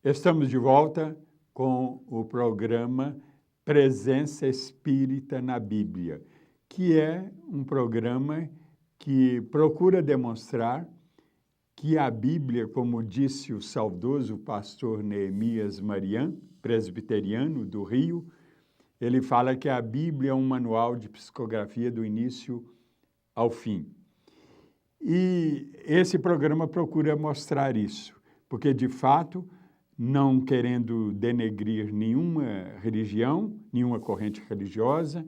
Estamos de volta com o programa Presença Espírita na Bíblia, que é um programa que procura demonstrar que a Bíblia, como disse o saudoso pastor Neemias Marian, presbiteriano do Rio, ele fala que a Bíblia é um manual de psicografia do início ao fim. E esse programa procura mostrar isso, porque, de fato, não querendo denegrir nenhuma religião, nenhuma corrente religiosa,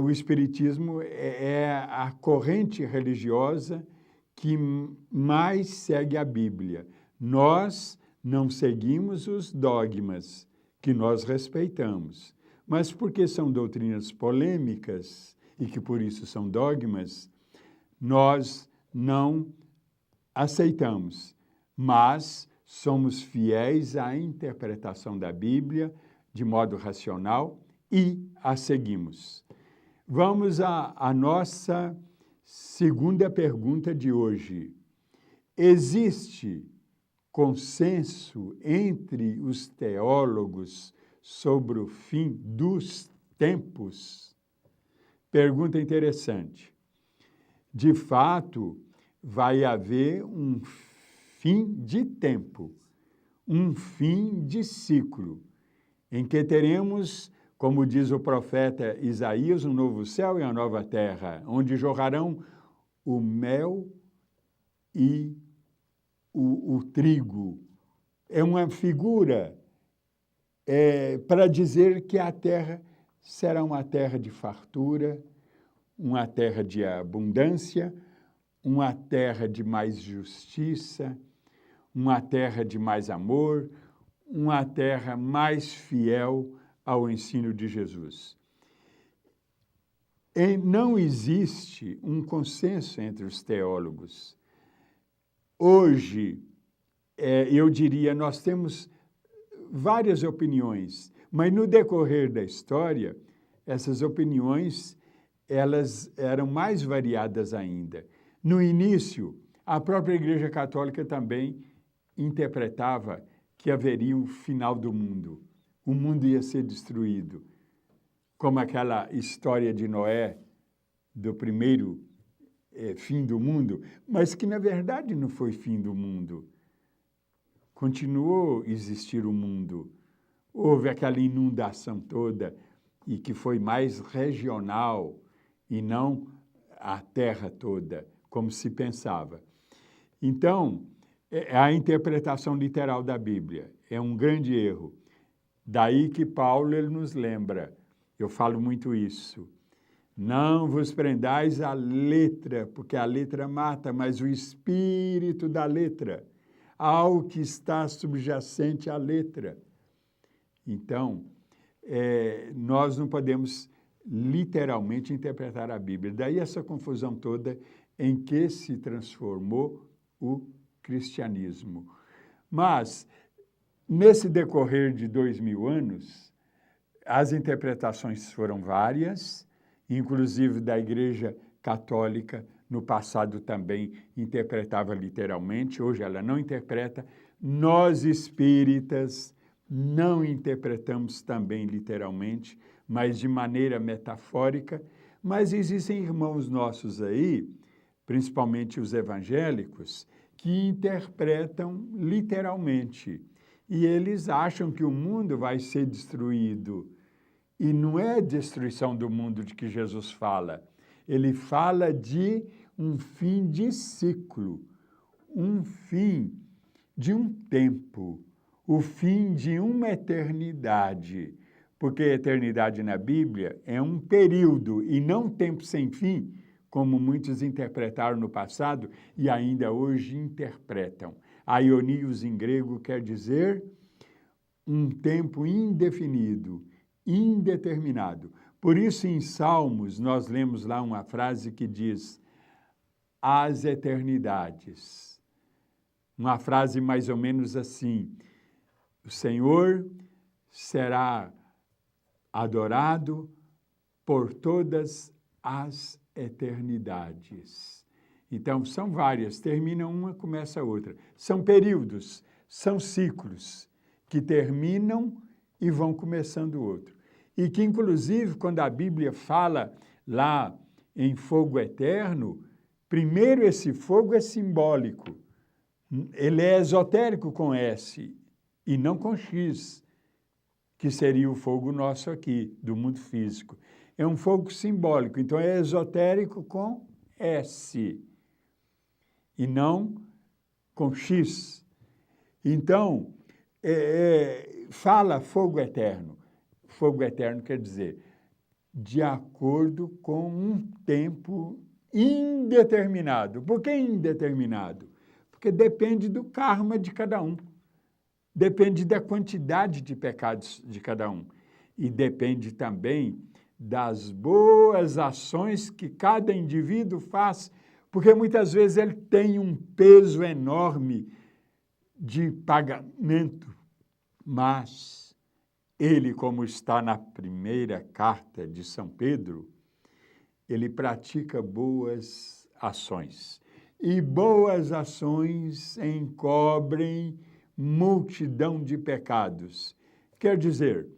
o Espiritismo é a corrente religiosa que mais segue a Bíblia. Nós não seguimos os dogmas, que nós respeitamos, mas porque são doutrinas polêmicas e que por isso são dogmas, nós não aceitamos, mas somos fiéis à interpretação da Bíblia de modo racional e a seguimos. Vamos à nossa segunda pergunta de hoje. Existe consenso entre os teólogos sobre o fim dos tempos? Pergunta interessante. De fato, vai haver um fim de tempo, um fim de ciclo, em que teremos, como diz o profeta Isaías, um novo céu e uma nova terra, onde jorrarão o mel e o trigo. É uma figura para dizer que a terra será uma terra de fartura, uma terra de abundância, uma terra de mais justiça, uma terra de mais amor, uma terra mais fiel ao ensino de Jesus. E não existe um consenso entre os teólogos. Hoje, eu diria, nós temos várias opiniões, mas no decorrer da história, essas opiniões elas eram mais variadas ainda. No início, a própria Igreja Católica também interpretava que haveria um final do mundo. O mundo ia ser destruído. Como aquela história de Noé, do primeiro fim do mundo, mas que, na verdade, não foi fim do mundo. Continuou a existir o mundo. Houve aquela inundação toda e que foi mais regional e não a terra toda, como se pensava. Então, a interpretação literal da Bíblia é um grande erro. Daí que Paulo ele nos lembra, eu falo muito isso, não vos prendais à letra, porque a letra mata, mas o espírito da letra, ao que está subjacente à letra. Então, nós não podemos literalmente interpretar a Bíblia. Daí essa confusão toda em que se transformou o cristianismo. Mas, nesse decorrer de 2000 anos, as interpretações foram várias, inclusive da Igreja Católica, no passado também interpretava literalmente, hoje ela não interpreta. Nós espíritas não interpretamos também literalmente, mas de maneira metafórica. Mas existem irmãos nossos aí, principalmente os evangélicos, que interpretam literalmente. E eles acham que o mundo vai ser destruído. E não é a destruição do mundo de que Jesus fala. Ele fala de um fim de ciclo, um fim de um tempo, o fim de uma eternidade. Porque a eternidade na Bíblia é um período e não tempo sem fim, como muitos interpretaram no passado e ainda hoje interpretam. Aionios em grego quer dizer um tempo indefinido, indeterminado. Por isso, em Salmos, nós lemos lá uma frase que diz, as eternidades. Uma frase mais ou menos assim, o Senhor será adorado por todas as eternidades. Então, são várias, termina uma, começa outra. São períodos, são ciclos que terminam e vão começando outro. E que, inclusive, quando a Bíblia fala lá em fogo eterno, primeiro esse fogo é simbólico. Ele é esotérico com S e não com X, que seria o fogo nosso aqui, do mundo físico. É um fogo simbólico, então é esotérico com S e não com X. Então, fala fogo eterno. Fogo eterno quer dizer de acordo com um tempo indeterminado. Por que indeterminado? Porque depende do karma de cada um. Depende da quantidade de pecados de cada um. E depende também das boas ações que cada indivíduo faz, porque muitas vezes ele tem um peso enorme de pagamento, mas ele, como está na primeira carta de São Pedro, ele pratica boas ações. E boas ações encobrem multidão de pecados. Quer dizer,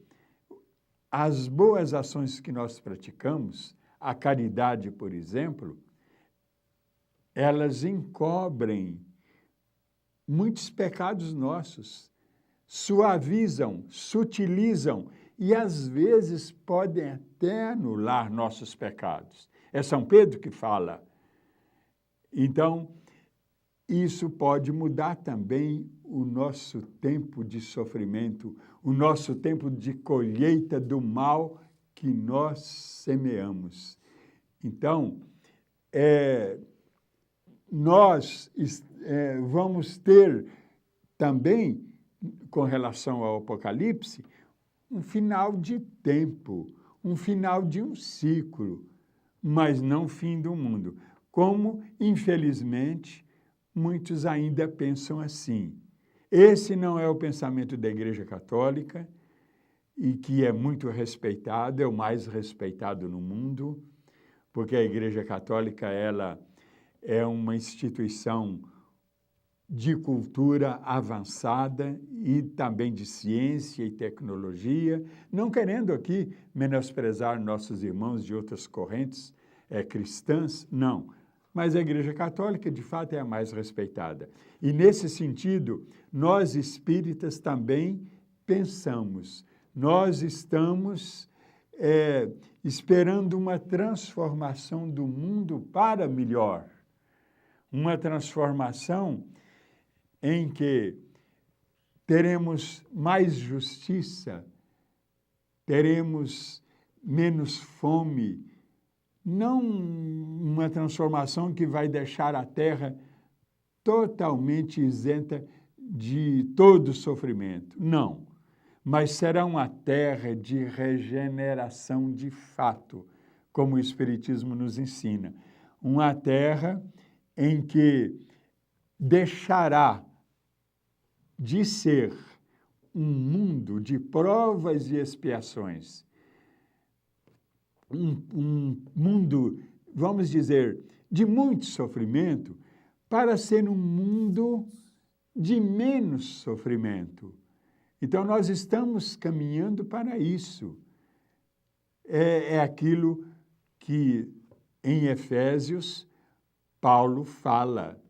as boas ações que nós praticamos, a caridade, por exemplo, elas encobrem muitos pecados nossos, suavizam, sutilizam e, às vezes, podem até anular nossos pecados. É São Pedro que fala. Então, isso pode mudar também o nosso tempo de sofrimento, o nosso tempo de colheita do mal que nós semeamos. Então, nós vamos ter também, com relação ao Apocalipse, um final de tempo, um final de um ciclo, mas não o fim do mundo. Como, infelizmente, muitos ainda pensam assim. Esse não é o pensamento da Igreja Católica, e que é muito respeitado, é o mais respeitado no mundo, porque a Igreja Católica ela é uma instituição de cultura avançada e também de ciência e tecnologia, não querendo aqui menosprezar nossos irmãos de outras correntes cristãs, não. Mas a Igreja Católica, de fato, é a mais respeitada. E, nesse sentido, nós espíritas também pensamos. Nós estamos esperando uma transformação do mundo para melhor. Uma transformação em que teremos mais justiça, teremos menos fome, não uma transformação que vai deixar a Terra totalmente isenta de todo sofrimento, não. Mas será uma terra de regeneração de fato, como o Espiritismo nos ensina. Uma terra em que deixará de ser um mundo de provas e expiações, um mundo, vamos dizer, de muito sofrimento, para ser um mundo de menos sofrimento. Então, nós estamos caminhando para isso. É aquilo que, em Efésios, Paulo fala,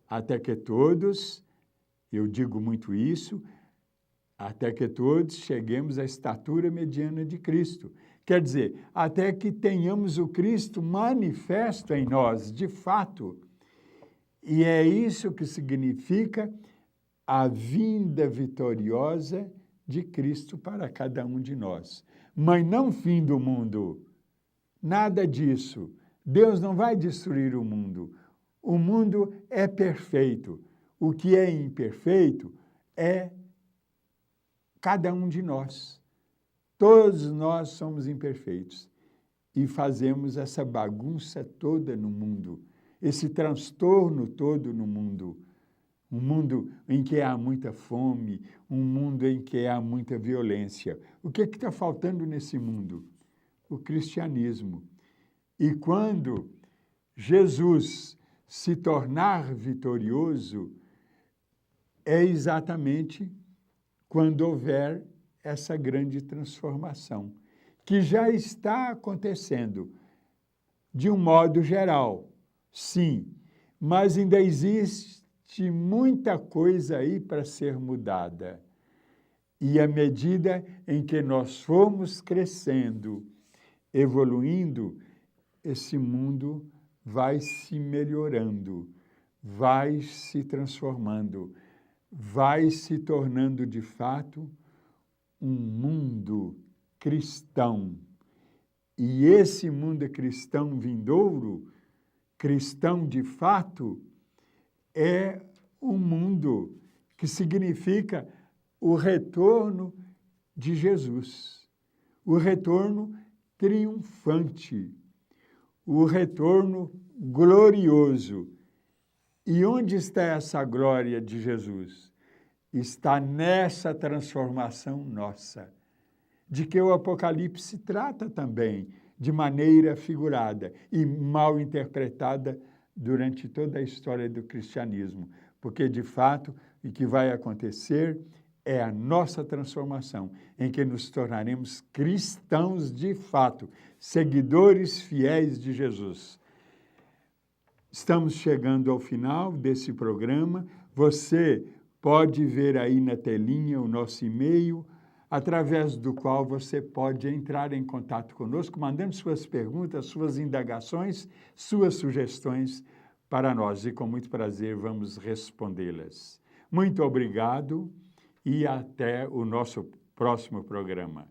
até que todos, eu digo muito isso, até que todos cheguemos à estatura mediana de Cristo. Quer dizer, até que tenhamos o Cristo manifesto em nós, de fato. E é isso que significa a vinda vitoriosa de Cristo para cada um de nós. Mas não fim do mundo. Nada disso. Deus não vai destruir o mundo. O mundo é perfeito. O que é imperfeito é cada um de nós. Todos nós somos imperfeitos e fazemos essa bagunça toda no mundo, esse transtorno todo no mundo. Um mundo em que há muita fome, um mundo em que há muita violência. O que está faltando nesse mundo? O cristianismo. E quando Jesus se tornar vitorioso, é exatamente quando houver essa grande transformação, que já está acontecendo de um modo geral, sim, mas ainda existe muita coisa aí para ser mudada. E à medida em que nós formos crescendo, evoluindo, esse mundo vai se melhorando, vai se transformando, vai se tornando, de fato, um mundo cristão. E esse mundo cristão vindouro, cristão de fato, é um mundo que significa o retorno de Jesus, o retorno triunfante, o retorno glorioso. E onde está essa glória de Jesus? Está nessa transformação nossa, de que o Apocalipse trata também de maneira figurada e mal interpretada durante toda a história do cristianismo, porque, de fato, o que vai acontecer é a nossa transformação, em que nos tornaremos cristãos de fato, seguidores fiéis de Jesus. Estamos chegando ao final desse programa. Você pode ver aí na telinha o nosso e-mail, através do qual você pode entrar em contato conosco, mandando suas perguntas, suas indagações, suas sugestões para nós. E com muito prazer vamos respondê-las. Muito obrigado e até o nosso próximo programa.